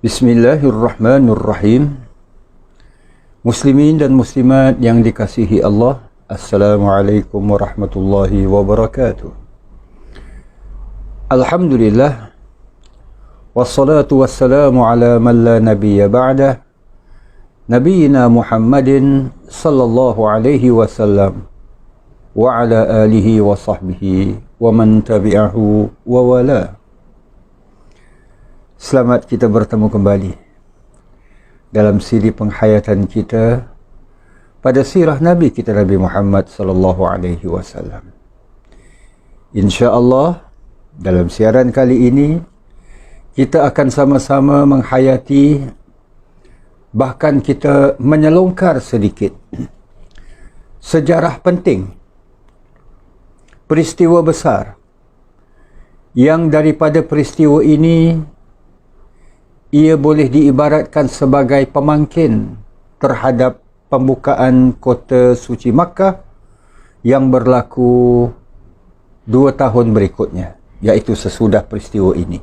Bismillahirrahmanirrahim. Muslimin dan muslimat yang dikasihi Allah, Assalamualaikum warahmatullahi wabarakatuh. Alhamdulillah, wassalatu wassalamu ala man la nabiyya ba'dah, Nabiyyina Muhammadin sallallahu alaihi wasallam wa ala alihi wa sahbihi wa man tabi'ahu wa wala. Selamat kita bertemu kembali dalam siri penghayatan kita pada sirah Nabi kita Nabi Muhammad sallallahu alaihi wasallam. Insya-Allah dalam siaran kali ini kita akan sama-sama menghayati, bahkan kita menyelongkar sedikit sejarah penting, peristiwa besar yang daripada peristiwa ini ia boleh diibaratkan sebagai pemangkin terhadap pembukaan kota suci Makkah yang berlaku 2 tahun berikutnya, iaitu sesudah peristiwa ini.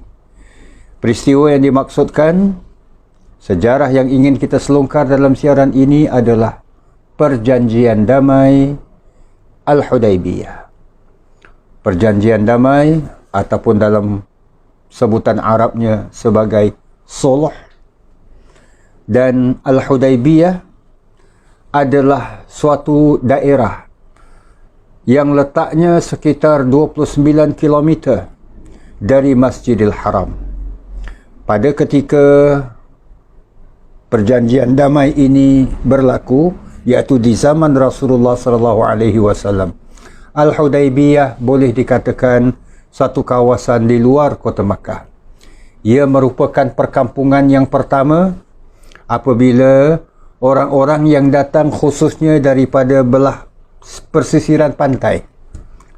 Peristiwa yang dimaksudkan, sejarah yang ingin kita selongkar dalam siaran ini adalah Perjanjian Damai Al-Hudaybiyah. Perjanjian damai ataupun dalam sebutan Arabnya sebagai Sulh, dan Al-Hudaybiyah adalah suatu daerah yang letaknya sekitar 29 km dari Masjidil Haram. Pada ketika perjanjian damai ini berlaku, iaitu di zaman Rasulullah sallallahu alaihi wasallam, Al-Hudaybiyah boleh dikatakan satu kawasan di luar kota Makkah. Ia merupakan perkampungan yang pertama apabila orang-orang yang datang khususnya daripada belah persisiran pantai,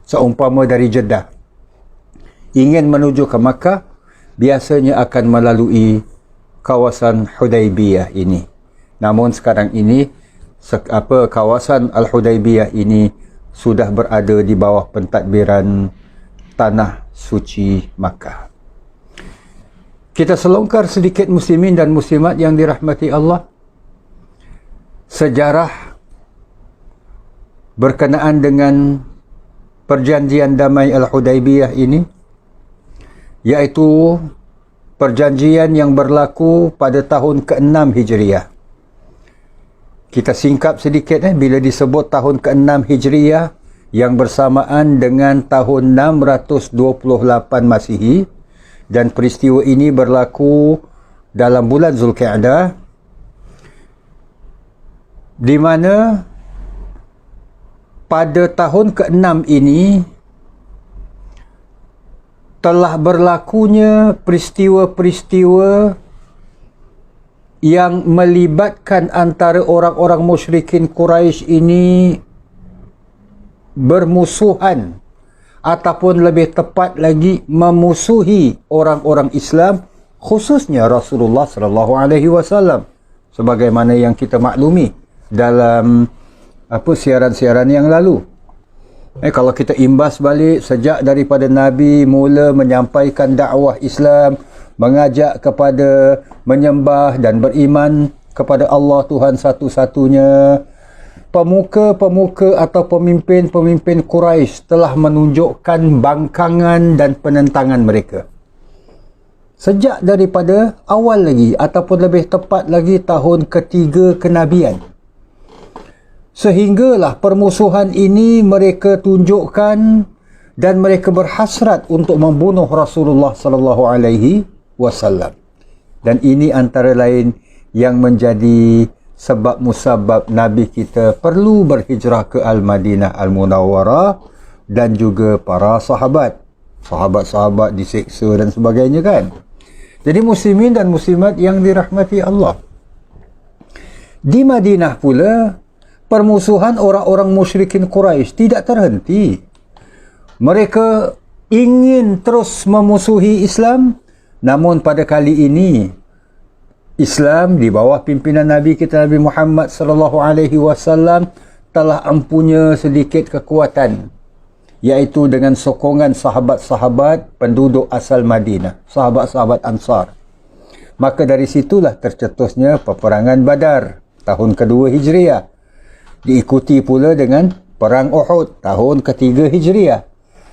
seumpama dari Jeddah, ingin menuju ke Makkah, biasanya akan melalui kawasan Hudaybiyah ini. Namun sekarang ini kawasan Al-Hudaybiyah ini sudah berada di bawah pentadbiran Tanah Suci Makkah. Kita selongkar sedikit muslimin dan muslimat yang dirahmati Allah, sejarah berkenaan dengan perjanjian damai Al-Hudaybiyah ini, iaitu perjanjian yang berlaku pada tahun ke-6 Hijriah. Kita singkap sedikit bila disebut tahun ke-6 Hijriah yang bersamaan dengan tahun 628 Masihi, dan peristiwa ini berlaku dalam bulan Zulqia'dah, di mana pada tahun ke-6 ini telah berlakunya peristiwa-peristiwa yang melibatkan antara orang-orang musyrikin Quraisy ini bermusuhan, ataupun lebih tepat lagi memusuhi orang-orang Islam, khususnya Rasulullah sallallahu alaihi wasallam, sebagaimana yang kita maklumi dalam siaran-siaran yang lalu. Kalau kita imbas balik sejak daripada Nabi mula menyampaikan dakwah Islam, mengajak kepada menyembah dan beriman kepada Allah Tuhan satu-satunya, pemuka-pemuka atau pemimpin-pemimpin Quraisy telah menunjukkan bangkangan dan penentangan mereka. Sejak daripada awal lagi, ataupun lebih tepat lagi tahun ketiga kenabian. Sehinggalah permusuhan ini mereka tunjukkan dan mereka berhasrat untuk membunuh Rasulullah sallallahu alaihi wasallam. Dan ini antara lain yang menjadi sebab musabab Nabi kita perlu berhijrah ke Al-Madinah Al-Munawwarah dan juga para sahabat. Sahabat-sahabat diseksa dan sebagainya kan. Jadi muslimin dan muslimat yang dirahmati Allah. Di Madinah pula, permusuhan orang-orang musyrikin Quraisy tidak terhenti. Mereka ingin terus memusuhi Islam, namun pada kali ini Islam di bawah pimpinan Nabi kita Nabi Muhammad sallallahu alaihi wasallam telah empunya sedikit kekuatan, iaitu dengan sokongan sahabat-sahabat penduduk asal Madinah, sahabat-sahabat Ansar. Maka dari situlah tercetusnya peperangan Badar tahun kedua Hijriah, diikuti pula dengan perang Uhud tahun ketiga Hijriah,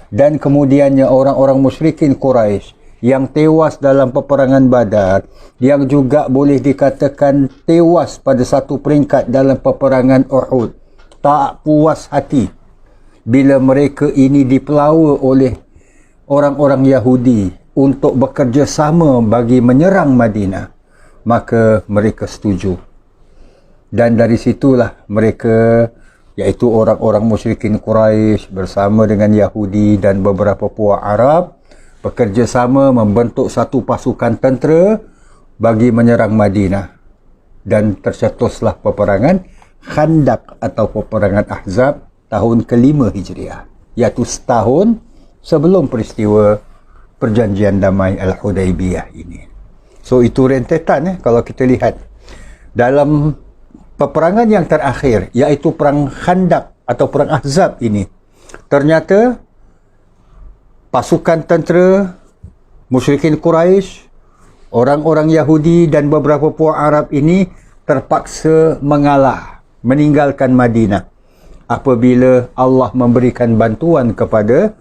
dan kemudiannya orang-orang musyrikin Quraisy yang tewas dalam peperangan Badar, yang juga boleh dikatakan tewas pada satu peringkat dalam peperangan Uhud, tak puas hati bila mereka ini dipelawa oleh orang-orang Yahudi untuk bekerja sama bagi menyerang Madinah. Maka mereka setuju. Dan dari situlah mereka, iaitu orang-orang musyrikin Quraisy bersama dengan Yahudi dan beberapa puak Arab, bekerjasama membentuk satu pasukan tentera bagi menyerang Madinah. Dan tercetuslah peperangan Khandaq atau peperangan Ahzab tahun kelima Hijriah, iaitu setahun sebelum peristiwa perjanjian damai Al-Hudaibiyah ini. So itu rentetan kalau kita lihat dalam peperangan yang terakhir, iaitu perang Khandaq atau perang Ahzab ini, ternyata pasukan tentera musyrikin Quraisy, orang-orang Yahudi dan beberapa puak Arab ini terpaksa mengalah, meninggalkan Madinah apabila Allah memberikan bantuan kepada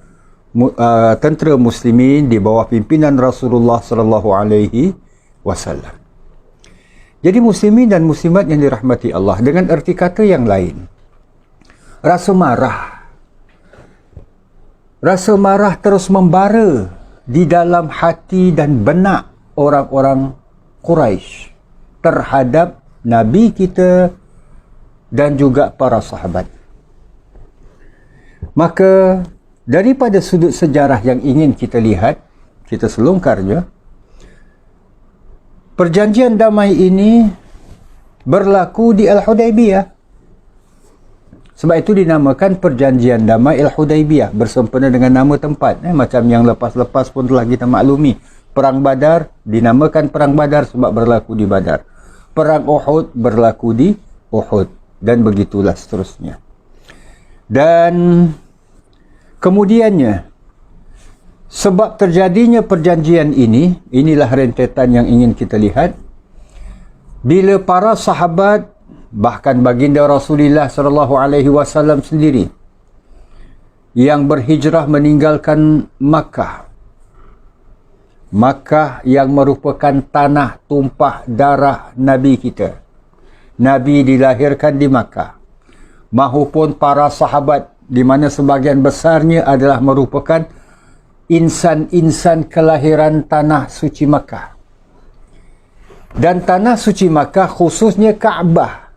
tentera muslimin di bawah pimpinan Rasulullah sallallahu alaihi wasallam. Jadi muslimin dan muslimat yang dirahmati Allah, dengan erti kata yang lain, rasa marah terus membara di dalam hati dan benak orang-orang Quraisy terhadap Nabi kita dan juga para sahabat. Maka daripada sudut sejarah yang ingin kita lihat, kita selongkarnya, perjanjian damai ini berlaku di Al-Hudaibiyah. Sebab itu dinamakan perjanjian damai Al-Hudaibiyah, bersempena dengan nama tempat. Macam yang lepas-lepas pun telah kita maklumi. Perang Badar dinamakan Perang Badar sebab berlaku di Badar. Perang Uhud berlaku di Uhud. Dan begitulah seterusnya. Dan kemudiannya, sebab terjadinya perjanjian ini, inilah rentetan yang ingin kita lihat. Bila para sahabat, bahkan baginda Rasulullah sallallahu alaihi wasallam sendiri yang berhijrah meninggalkan Makkah, Makkah yang merupakan tanah tumpah darah Nabi kita. Nabi dilahirkan di Makkah. Mahupun para sahabat, di mana sebagian besarnya adalah merupakan insan-insan kelahiran tanah suci Makkah. Dan tanah suci Makkah, khususnya Kaabah,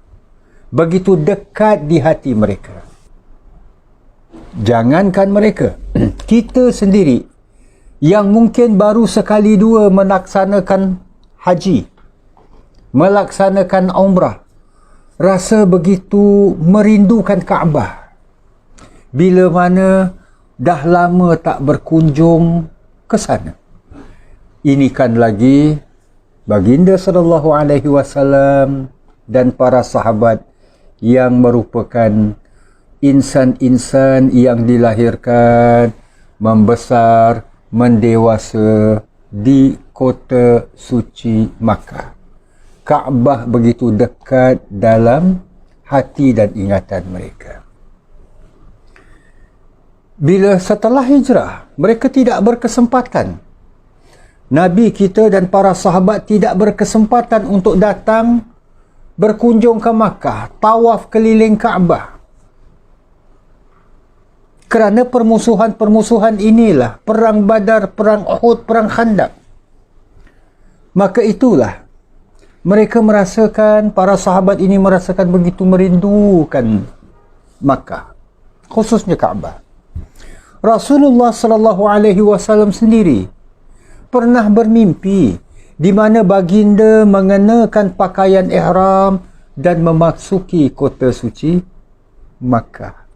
begitu dekat di hati mereka. Jangankan mereka, kita sendiri yang mungkin baru sekali dua melaksanakan haji, melaksanakan umrah, rasa begitu merindukan Kaabah. Bila mana dah lama tak berkunjung ke sana. Ini kan lagi baginda sallallahu alaihi wasallam dan para sahabat yang merupakan insan-insan yang dilahirkan, membesar, mendewasa di kota suci Makkah. Kaabah begitu dekat dalam hati dan ingatan mereka. Bila setelah hijrah, mereka tidak berkesempatan. Nabi kita dan para sahabat tidak berkesempatan untuk datang berkunjung ke Makkah, tawaf keliling Kaabah. Kerana permusuhan-permusuhan inilah, perang Badar, perang Uhud, perang Khandaq. Maka itulah Mereka merasakan, para sahabat ini merasakan begitu merindukan Makkah, khususnya Kaabah. Rasulullah sallallahu alaihi wasallam sendiri pernah bermimpi di mana baginda mengenakan pakaian ihram dan memasuki kota suci Makkah.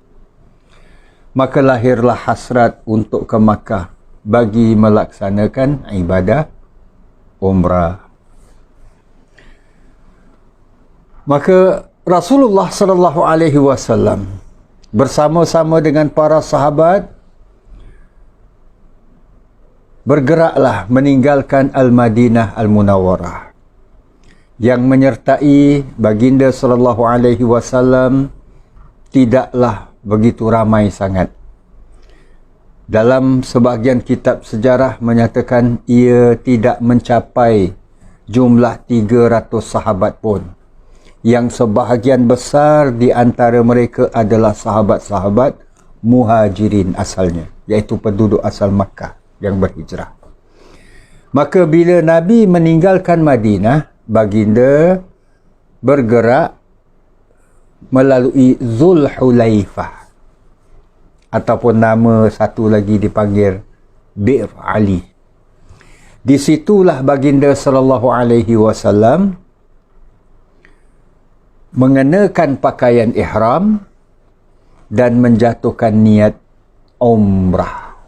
Maka lahirlah hasrat untuk ke Makkah bagi melaksanakan ibadah umrah. Maka Rasulullah sallallahu alaihi wasallam bersama-sama dengan para sahabat bergeraklah meninggalkan Al-Madinah Al-Munawwarah, yang menyertai baginda sallallahu alaihi wasallam tidaklah begitu ramai sangat. Dalam sebahagian kitab sejarah menyatakan ia tidak mencapai jumlah 300 sahabat pun, yang sebahagian besar di antara mereka adalah sahabat-sahabat muhajirin asalnya, iaitu penduduk asal Makkah yang berhijrah. Maka bila Nabi meninggalkan Madinah, baginda bergerak melalui Zulhulaifah, ataupun nama satu lagi dipanggil Bir Ali. Di situlah baginda sallallahu alaihi wasallam mengenakan pakaian ihram dan menjatuhkan niat umrah.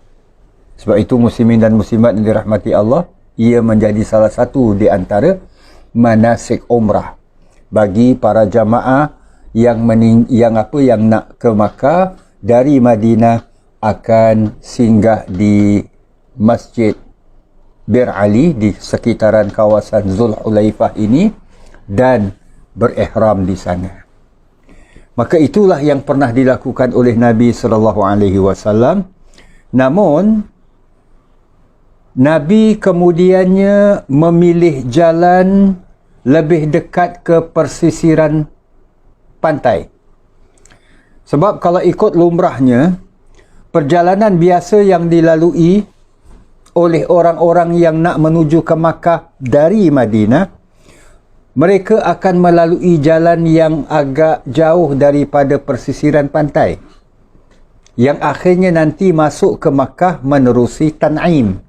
Sebab itu muslimin dan muslimat yang dirahmati Allah, ia menjadi salah satu di antara manasik umrah bagi para jamaah yang nak ke Makkah dari Madinah, akan singgah di Masjid Bir Ali di sekitaran kawasan Zulhulaifah ini dan berihram di sana. Maka itulah yang pernah dilakukan oleh Nabi sallallahu alaihi wasallam. Namun Nabi kemudiannya memilih jalan lebih dekat ke persisiran pantai. Sebab kalau ikut lumrahnya, perjalanan biasa yang dilalui oleh orang-orang yang nak menuju ke Makkah dari Madinah, mereka akan melalui jalan yang agak jauh daripada persisiran pantai, yang akhirnya nanti masuk ke Makkah menerusi Tan'im.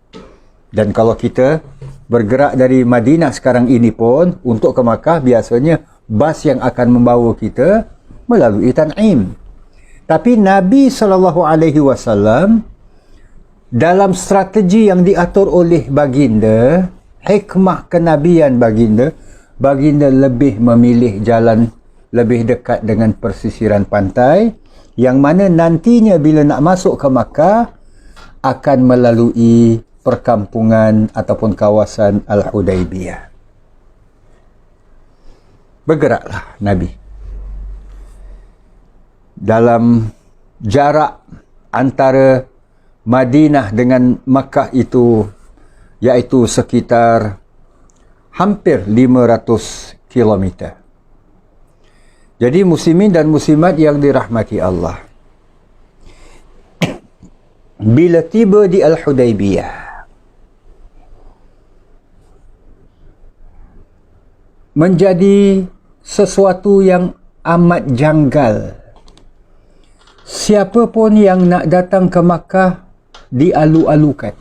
Dan kalau kita bergerak dari Madinah sekarang ini pun untuk ke Makkah, biasanya bas yang akan membawa kita melalui Tan'im. Tapi Nabi SAW dalam strategi yang diatur oleh baginda, hikmah kenabian baginda lebih memilih jalan lebih dekat dengan persisiran pantai, yang mana nantinya bila nak masuk ke Makkah akan melalui perkampungan ataupun kawasan Al-Hudaybiyah. Bergeraklah Nabi dalam jarak antara Madinah dengan Makkah itu, iaitu sekitar hampir 500 km. Jadi muslimin dan muslimat yang dirahmati Allah, bila tiba di Al-Hudaybiyah, menjadi sesuatu yang amat janggal. Siapa pun yang nak datang ke Makkah dialu-alukan.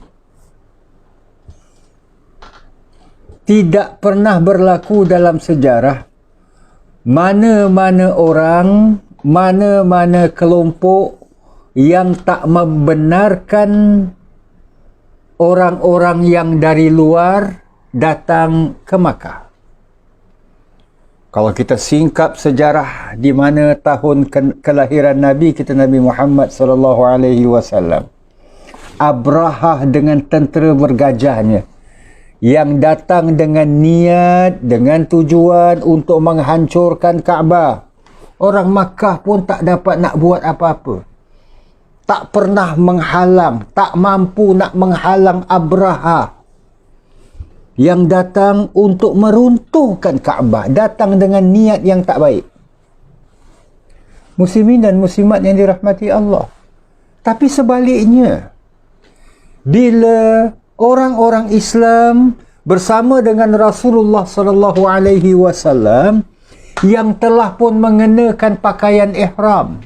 Tidak pernah berlaku dalam sejarah mana-mana orang, mana-mana kelompok yang tak membenarkan orang-orang yang dari luar datang ke Makkah. Kalau kita singkap sejarah di mana tahun kelahiran Nabi kita, Nabi Muhammad sallallahu alaihi wasallam, Abrahah dengan tentera bergajahnya yang datang dengan niat, dengan tujuan untuk menghancurkan Kaabah. Orang Makkah pun tak dapat nak buat apa-apa. Tak pernah menghalang, tak mampu nak menghalang Abrahah yang datang untuk meruntuhkan Kaabah, datang dengan niat yang tak baik. Muslimin dan muslimat yang dirahmati Allah. Tapi sebaliknya, bila orang-orang Islam bersama dengan Rasulullah sallallahu alaihi wasallam yang telah pun mengenakan pakaian ihram.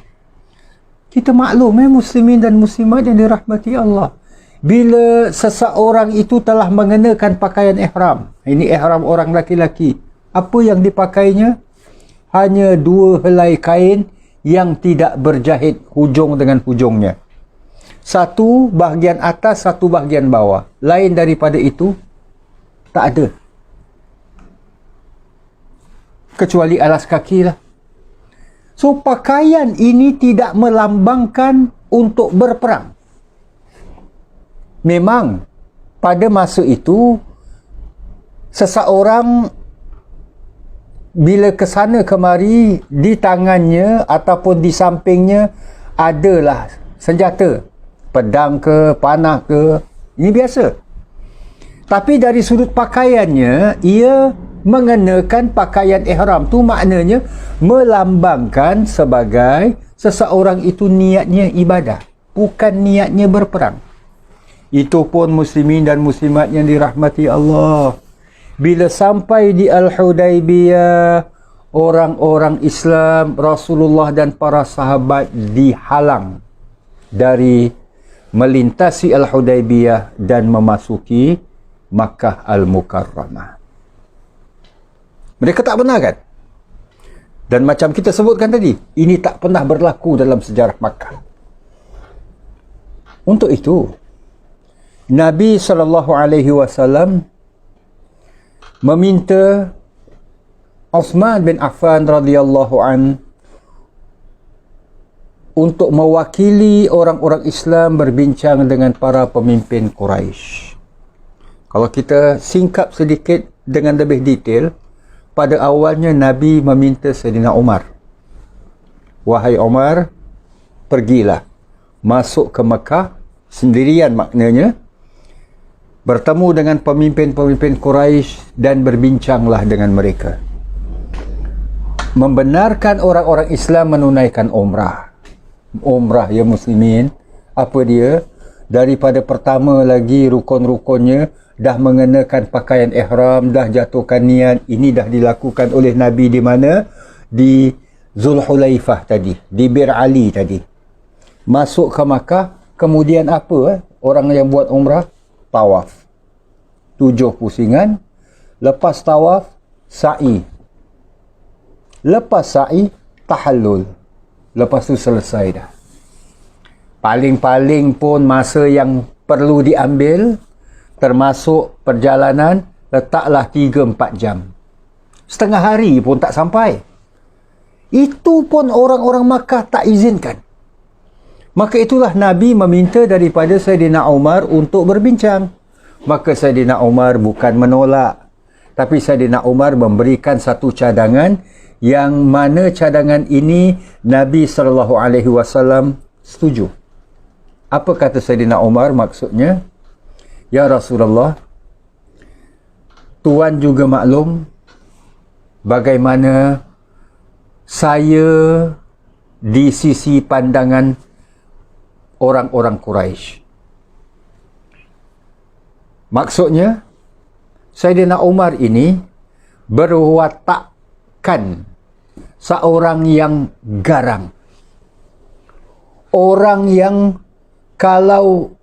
Kita maklum muslimin dan muslimat yang dirahmati Allah. Bila seseorang itu telah mengenakan pakaian ihram, ini ihram orang laki-laki, apa yang dipakainya? Hanya 2 helai kain yang tidak berjahit hujung dengan hujungnya. Satu bahagian atas, satu bahagian bawah. Lain daripada itu, tak ada. Kecuali alas kaki lah. So, pakaian ini tidak melambangkan untuk berperang. Memang, pada masa itu, seseorang bila ke sana kemari, di tangannya ataupun di sampingnya adalah senjata. Pedang ke, panah ke, ini biasa. Tapi dari sudut pakaiannya, ia mengenakan pakaian ihram. Tu maknanya melambangkan sebagai seseorang itu niatnya ibadah, bukan niatnya berperang. Itu pun muslimin dan muslimat yang dirahmati Allah. Bila sampai di Al-Hudaybiyah, orang-orang Islam, Rasulullah dan para sahabat dihalang dari melintasi Al-Hudaybiyah dan memasuki Makkah Al-Mukarramah. Mereka tak benar kan? Dan macam kita sebutkan tadi, ini tak pernah berlaku dalam sejarah Makkah. Untuk itu, Nabi SAW meminta Uthman bin Affan radhiyallahu an untuk mewakili orang-orang Islam berbincang dengan para pemimpin Quraisy. Kalau kita singkap sedikit dengan lebih detail, pada awalnya Nabi meminta Sayyidina Umar, wahai Umar, pergilah masuk ke Mekah sendirian, maknanya bertemu dengan pemimpin-pemimpin Quraisy dan berbincanglah dengan mereka. Membenarkan orang-orang Islam menunaikan umrah. Umrah ya muslimin, apa dia? Daripada pertama lagi rukun-rukunnya, dah mengenakan pakaian ihram, dah jatuhkan niat. Ini dah dilakukan oleh Nabi di mana? Di Zulhulaifah tadi, di Bir Ali tadi. Masuk ke Makkah, kemudian apa? Orang yang buat umrah, tawaf. 7 pusingan. Lepas tawaf, sa'i. Lepas sa'i, tahallul. Lepas tu selesai dah. Paling-paling pun masa yang perlu diambil, termasuk perjalanan, letaklah 3-4 jam. Setengah hari pun tak sampai. Itu pun orang-orang Makkah tak izinkan. Maka itulah Nabi meminta daripada Sayyidina Umar untuk berbincang. Maka Sayyidina Umar bukan menolak, tapi Sayyidina Umar memberikan satu cadangan, yang mana cadangan ini Nabi SAW setuju. Apa kata Sayyidina Umar maksudnya? Ya Rasulullah, Tuan juga maklum bagaimana saya di sisi pandangan orang-orang Quraisy. Maksudnya, Sayyidina Umar ini berwatakkan seorang yang garang. Orang yang kalau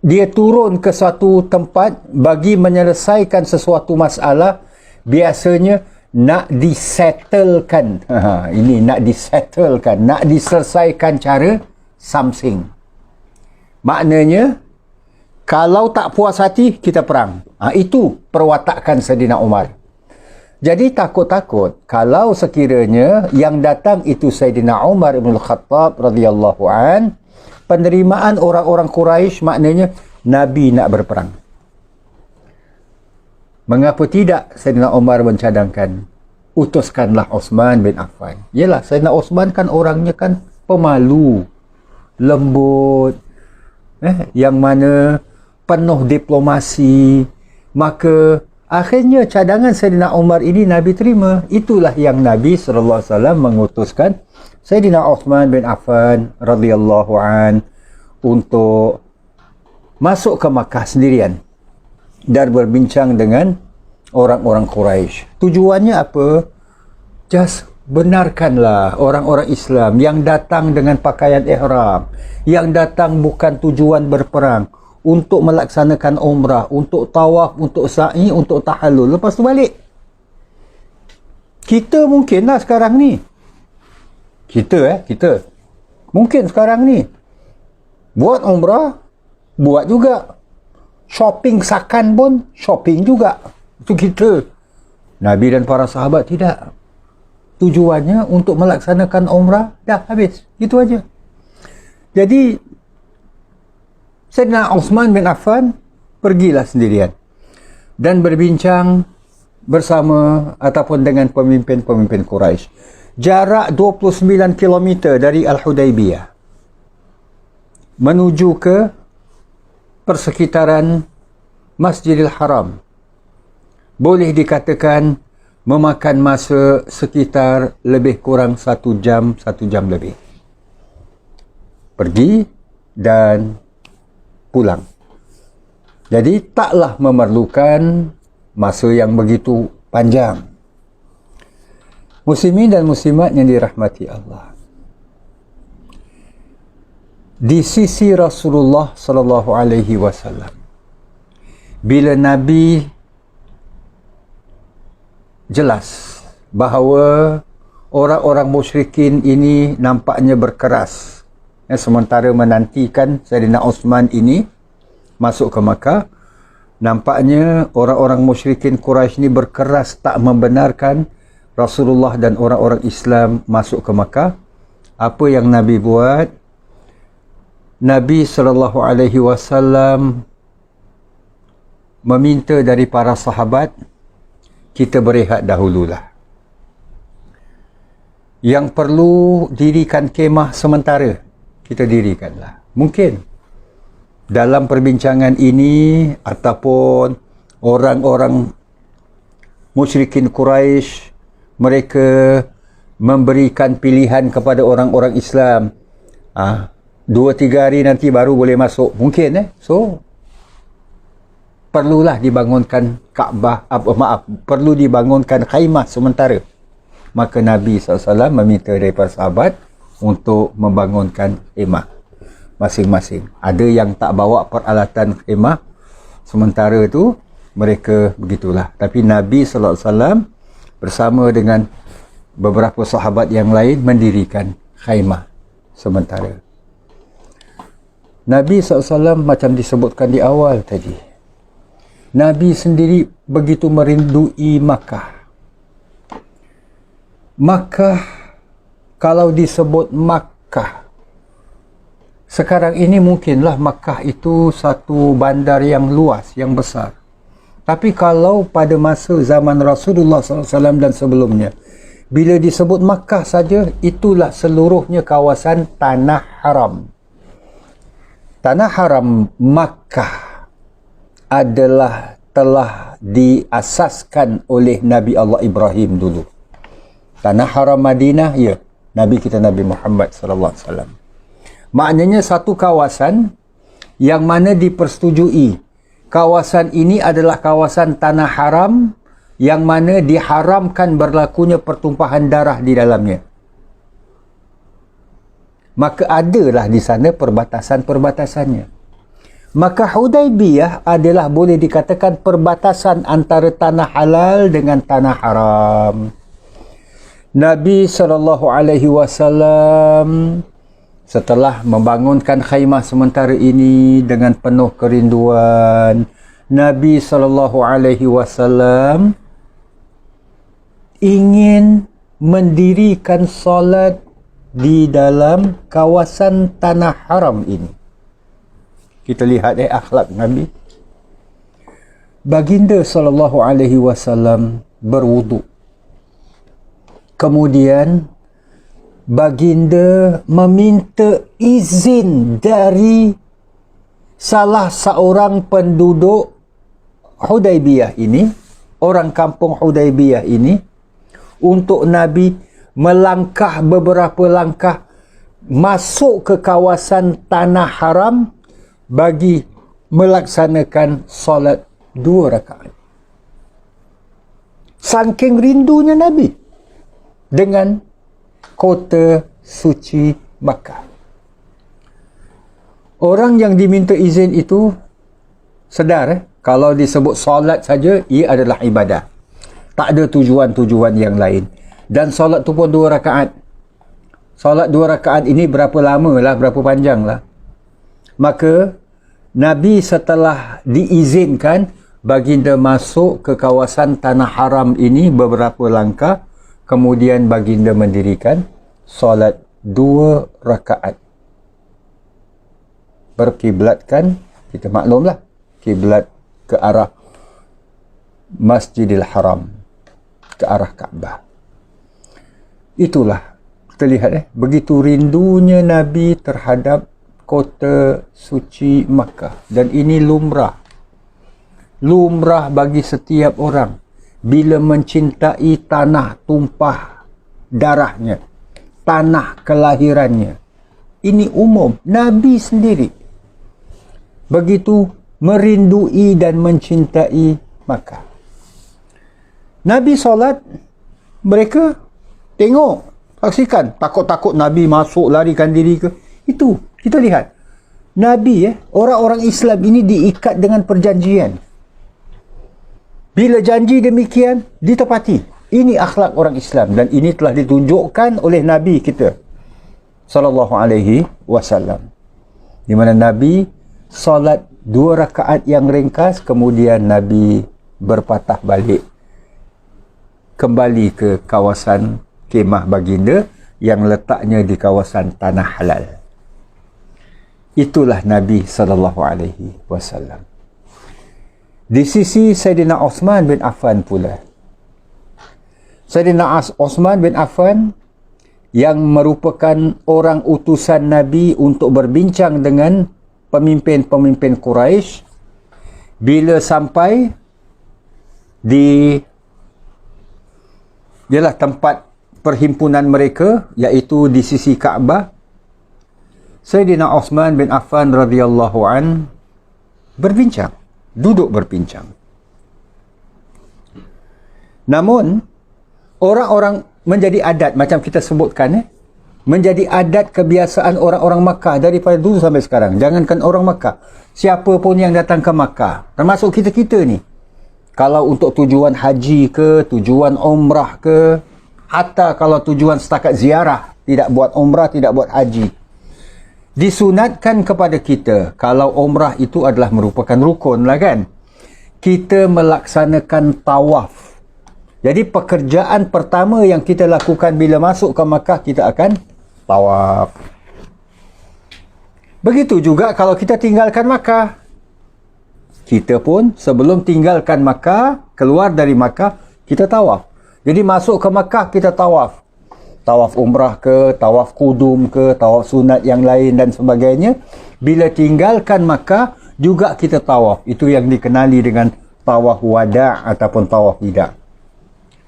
dia turun ke suatu tempat bagi menyelesaikan sesuatu masalah, biasanya nak disettlekan. Ini nak disettlekan, nak diselesaikan cara something. Maknanya, kalau tak puas hati, kita perang. Itu perwatakan Sayyidina Umar. Jadi takut-takut kalau sekiranya yang datang itu Sayyidina Umar bin Khattab radhiyallahu an, penerimaan orang-orang Quraisy maknanya Nabi nak berperang. Mengapa tidak Sayyidina Umar mencadangkan, utuskanlah Uthman bin Affan. Yalah, Sayyidina Uthman kan orangnya kan pemalu, lembut, yang mana penuh diplomasi. Maka akhirnya cadangan Sayyidina Umar ini Nabi terima. Itulah yang Nabi SAW mengutuskan Sayyidina Uthman bin Affan radhiyallahu an untuk masuk ke Makkah sendirian. dan berbincang dengan orang-orang Quraisy. Tujuannya apa? Just benarkanlah orang-orang Islam yang datang dengan pakaian ihram, yang datang bukan tujuan berperang, untuk melaksanakan umrah, untuk tawaf, untuk sa'i, untuk tahallul, lepas tu balik. Kita mungkinlah sekarang ni. Kita mungkin sekarang ni buat umrah, buat juga. Shopping sakan pun, shopping juga. Itu kita. Nabi dan para sahabat tidak. Tujuannya untuk melaksanakan umrah, dah habis. Itu aja. Jadi, Sayyidina Uthman bin Affan pergilah sendirian dan berbincang bersama ataupun dengan pemimpin-pemimpin Quraisy. Jarak 29 km dari Al-Hudaybiyah menuju ke persekitaran Masjidil Haram. Boleh dikatakan memakan masa sekitar lebih kurang 1 jam lebih. Pergi dan pulang. Jadi taklah memerlukan masa yang begitu panjang. Muslimin dan muslimat yang dirahmati Allah. Di sisi Rasulullah sallallahu alaihi wasallam, bila Nabi jelas bahawa orang-orang musyrikin ini nampaknya berkeras, sementara menantikan Sayyidina Uthman ini masuk ke Makkah, nampaknya orang-orang musyrikin Quraisy ini berkeras tak membenarkan Rasulullah dan orang-orang Islam masuk ke Makkah. Apa yang Nabi buat? Nabi SAW meminta dari para sahabat, kita berehat dahululah. Yang perlu dirikan kemah sementara, kita dirikanlah. Mungkin dalam perbincangan ini ataupun orang-orang musyrikin Quraisy, mereka memberikan pilihan kepada orang-orang Islam, 2-3 hari nanti baru boleh masuk, mungkin so perlulah dibangunkan Kaabah, perlu dibangunkan khaimah sementara. Maka Nabi SAW meminta daripada sahabat untuk membangunkan khemah masing-masing. Ada yang tak bawa peralatan khemah, sementara itu mereka begitulah. Tapi Nabi SAW bersama dengan beberapa sahabat yang lain mendirikan khaimah sementara. Nabi SAW macam disebutkan di awal tadi, Nabi sendiri begitu merindui Makkah. Makkah, kalau disebut Makkah, sekarang ini mungkinlah Makkah itu satu bandar yang luas, yang besar. Tapi kalau pada masa zaman Rasulullah SAW dan sebelumnya, bila disebut Makkah saja, itulah seluruhnya kawasan Tanah Haram. Tanah Haram Makkah adalah telah diasaskan oleh Nabi Allah Ibrahim dulu. Tanah Haram Madinah, ya, Nabi kita Nabi Muhammad SAW. Maknanya satu kawasan yang mana dipersetujui. Kawasan ini adalah kawasan Tanah Haram yang mana diharamkan berlakunya pertumpahan darah di dalamnya. Maka adalah di sana perbatasan-perbatasannya. Maka Hudaybiyah adalah boleh dikatakan perbatasan antara tanah halal dengan tanah haram. Nabi SAW setelah membangunkan khaimah sementara ini dengan penuh kerinduan, Nabi SAW ingin mendirikan solat di dalam kawasan tanah haram ini. Kita lihat akhlak Nabi. Baginda SAW berwuduk. Kemudian baginda meminta izin dari salah seorang penduduk Hudaybiyah ini, orang kampung Hudaybiyah ini, untuk Nabi melangkah beberapa langkah masuk ke kawasan tanah haram bagi melaksanakan solat 2 rakaat. Saking rindunya Nabi dengan kota suci Makkah. Orang yang diminta izin itu sedar, kalau disebut solat saja, ia adalah ibadah. Tak ada tujuan-tujuan yang lain. Dan solat tu pun 2 rakaat. Solat 2 rakaat ini berapa lama lah, berapa panjang lah. Maka Nabi setelah diizinkan baginda masuk ke kawasan Tanah Haram ini beberapa langkah, kemudian baginda mendirikan solat 2 rakaat. Berkiblatkan, kita maklumlah, kiblat ke arah Masjidil Haram, ke arah Kaabah. Itulah, kita lihat begitu rindunya Nabi terhadap kota suci Makkah. Dan ini lumrah bagi setiap orang. Bila mencintai tanah tumpah darahnya, tanah kelahirannya, ini umum. Nabi sendiri begitu merindui dan mencintai Makkah. Nabi solat, mereka tengok, saksikan, takut-takut Nabi masuk, larikan diri ke. Itu kita lihat Nabi, orang-orang Islam ini diikat dengan perjanjian. Bila janji demikian, ditepati. Ini akhlak orang Islam, dan ini telah ditunjukkan oleh Nabi kita sallallahu alaihi wasallam, di mana Nabi solat 2 rakaat yang ringkas, kemudian Nabi berpatah balik kembali ke kawasan kemah baginda yang letaknya di kawasan Tanah Halal. Itulah Nabi sallallahu alaihi wasallam. Di sisi Sayyidina Uthman bin Affan pula, Sayyidina Uthman bin Affan yang merupakan orang utusan Nabi untuk berbincang dengan pemimpin-pemimpin Quraisy, bila sampai di ialah tempat perhimpunan mereka, iaitu di sisi Kaabah, Sayyidina Uthman bin Affan radhiyallahu an berbincang, duduk berbincang. Namun orang-orang menjadi adat, macam kita sebutkan, menjadi adat kebiasaan orang-orang Makkah daripada dulu sampai sekarang. Jangankan orang Makkah, siapa pun yang datang ke Makkah, termasuk kita-kita ni, kalau untuk tujuan haji ke, tujuan umrah ke, hatta kalau tujuan setakat ziarah, tidak buat umrah, tidak buat haji, disunatkan kepada kita, kalau umrah itu adalah merupakan rukun lah kan, kita melaksanakan tawaf. Jadi pekerjaan pertama yang kita lakukan bila masuk ke Makkah, kita akan tawaf. Begitu juga kalau kita tinggalkan Makkah, kita pun sebelum tinggalkan Makkah, keluar dari Makkah, kita tawaf. Jadi masuk ke Makkah, kita tawaf. Tawaf umrah ke, tawaf kudum ke, tawaf sunat yang lain dan sebagainya. Bila tinggalkan Makkah, juga kita tawaf. Itu yang dikenali dengan tawaf wada' ataupun tawaf wida'.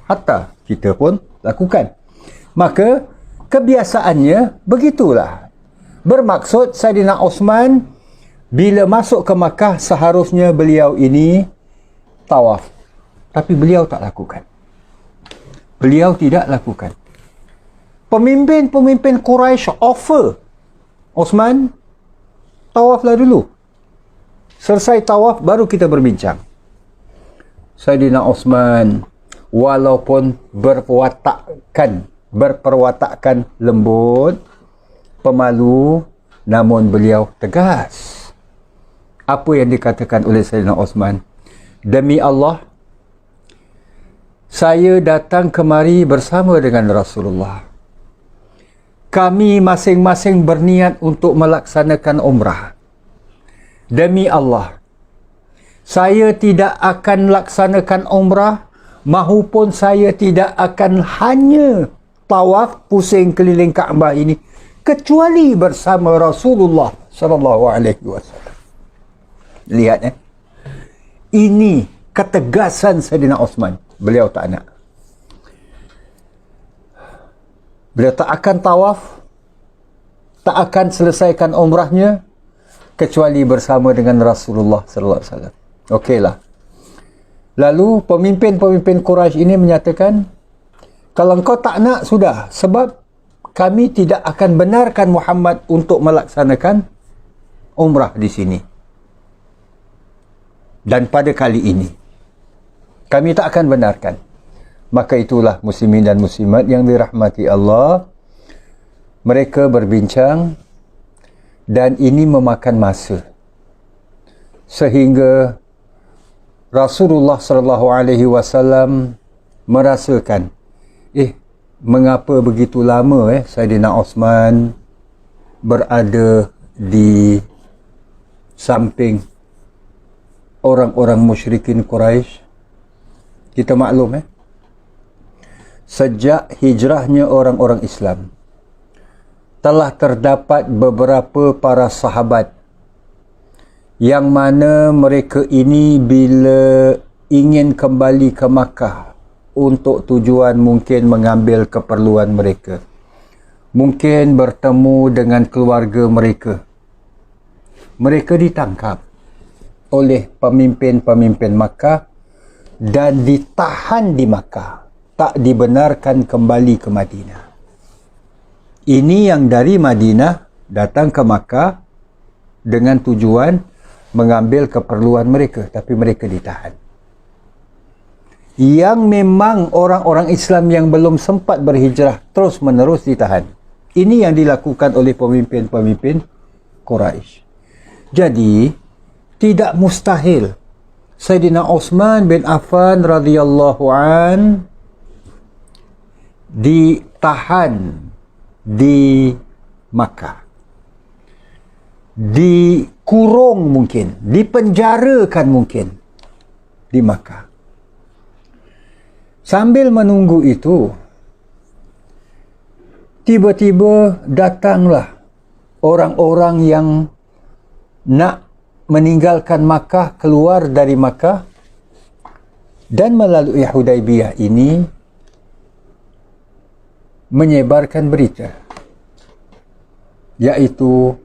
Hatta kita pun lakukan. Maka kebiasaannya begitulah. Bermaksud Sayyidina Uthman bila masuk ke Makkah, seharusnya beliau ini tawaf. Tapi beliau tak lakukan. Beliau tidak lakukan. Pemimpin-pemimpin Quraisy offer Uthman, tawaflah dulu. Selesai tawaf, baru kita berbincang. Sayyidina Uthman, walaupun berperwatakkan lembut, pemalu, namun beliau tegas. Apa yang dikatakan oleh Sayyidina Uthman? Demi Allah, saya datang kemari bersama dengan Rasulullah. Kami masing-masing berniat untuk melaksanakan umrah. Demi Allah, saya tidak akan laksanakan umrah, mahupun saya tidak akan hanya tawaf pusing keliling Kaabah ini, kecuali bersama Rasulullah sallallahu alaihi wasallam. Lihat ini ketegasan Sayyidina Uthman. Beliau tak nak. Beliau tak akan tawaf, tak akan selesaikan umrahnya kecuali bersama dengan Rasulullah sallallahu alaihi wasallam. Okeylah. Lalu pemimpin-pemimpin Quraisy ini menyatakan, kalau engkau tak nak, sudah. Sebab kami tidak akan benarkan Muhammad untuk melaksanakan umrah di sini. Dan pada kali ini, kami tak akan benarkan. Maka itulah muslimin dan muslimat yang dirahmati Allah. Mereka berbincang dan ini memakan masa. Sehingga Rasulullah SAW merasakan, mengapa begitu lama Saidina Osman berada di samping orang-orang musyrikin Quraisy. Kita maklum sejak hijrahnya orang-orang Islam telah terdapat beberapa para sahabat yang mana mereka ini bila ingin kembali ke Makkah untuk tujuan mungkin mengambil keperluan mereka, mungkin bertemu dengan keluarga mereka, mereka ditangkap oleh pemimpin-pemimpin Makkah dan ditahan di Makkah, tak dibenarkan kembali ke Madinah. Ini yang dari Madinah datang ke Makkah dengan tujuan mengambil keperluan mereka, tapi mereka ditahan. Yang memang orang-orang Islam yang belum sempat berhijrah terus menerus ditahan. Ini yang dilakukan oleh pemimpin-pemimpin Quraisy. Jadi tidak mustahil Sayyidina Utsman bin Affan radhiyallahu an ditahan di Makkah, dikurung mungkin, dipenjarakan mungkin di Makkah. Sambil menunggu itu, tiba-tiba datanglah orang-orang yang nak meninggalkan Makkah, keluar dari Makkah, dan melalui Hudaybiyah ini menyebarkan berita, yaitu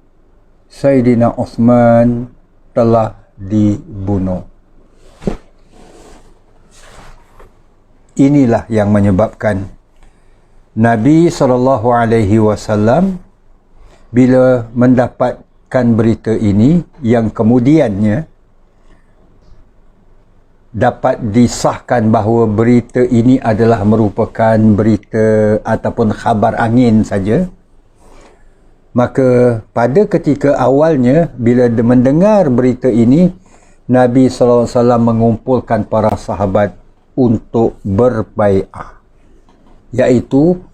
Sayyidina Utsman telah dibunuh. Inilah yang menyebabkan Nabi SAW bila mendapatkan berita ini, yang kemudiannya dapat disahkan bahawa berita ini adalah merupakan berita ataupun khabar angin saja, maka pada ketika awalnya bila mendengar berita ini, Nabi SAW mengumpulkan para sahabat untuk berbai'ah, iaitu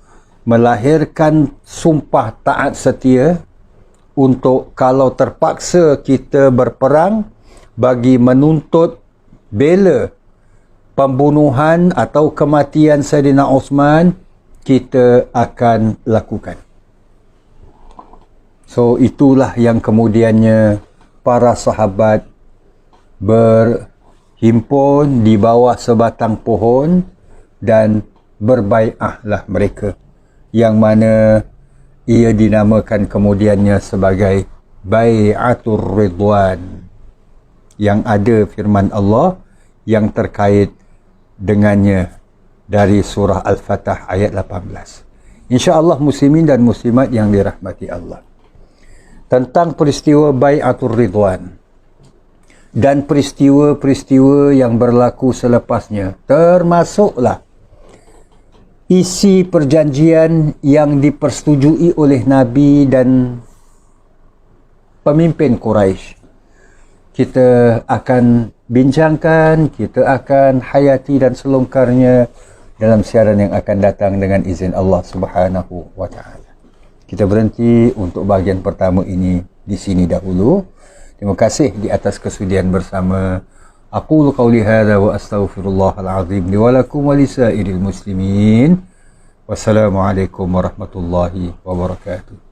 melahirkan sumpah taat setia untuk kalau terpaksa kita berperang bagi menuntut bela pembunuhan atau kematian Sayyidina Utsman, kita akan lakukan. So itulah yang kemudiannya para sahabat berhimpun di bawah sebatang pohon dan berbai'ahlah mereka, yang mana ia dinamakan kemudiannya sebagai Bai'atur Ridwan, yang ada firman Allah yang terkait dengannya dari surah Al-Fatah ayat 18. InsyaAllah muslimin dan muslimat yang dirahmati Allah, tentang peristiwa Bai'atur Ridwan dan peristiwa-peristiwa yang berlaku selepasnya, termasuklah isi perjanjian yang dipersetujui oleh Nabi dan pemimpin Quraisy. Kita akan bincangkan, kita akan hayati dan selongkarnya dalam siaran yang akan datang dengan izin Allah Subhanahu wa taala. Kita berhenti untuk bahagian pertama ini di sini dahulu. Terima kasih di atas kesudian bersama. Aqulu qawli hadza wa astaghfirullahal azim li wa lakum wa lisairil muslimin. Wassalamualaikum warahmatullahi wabarakatuh.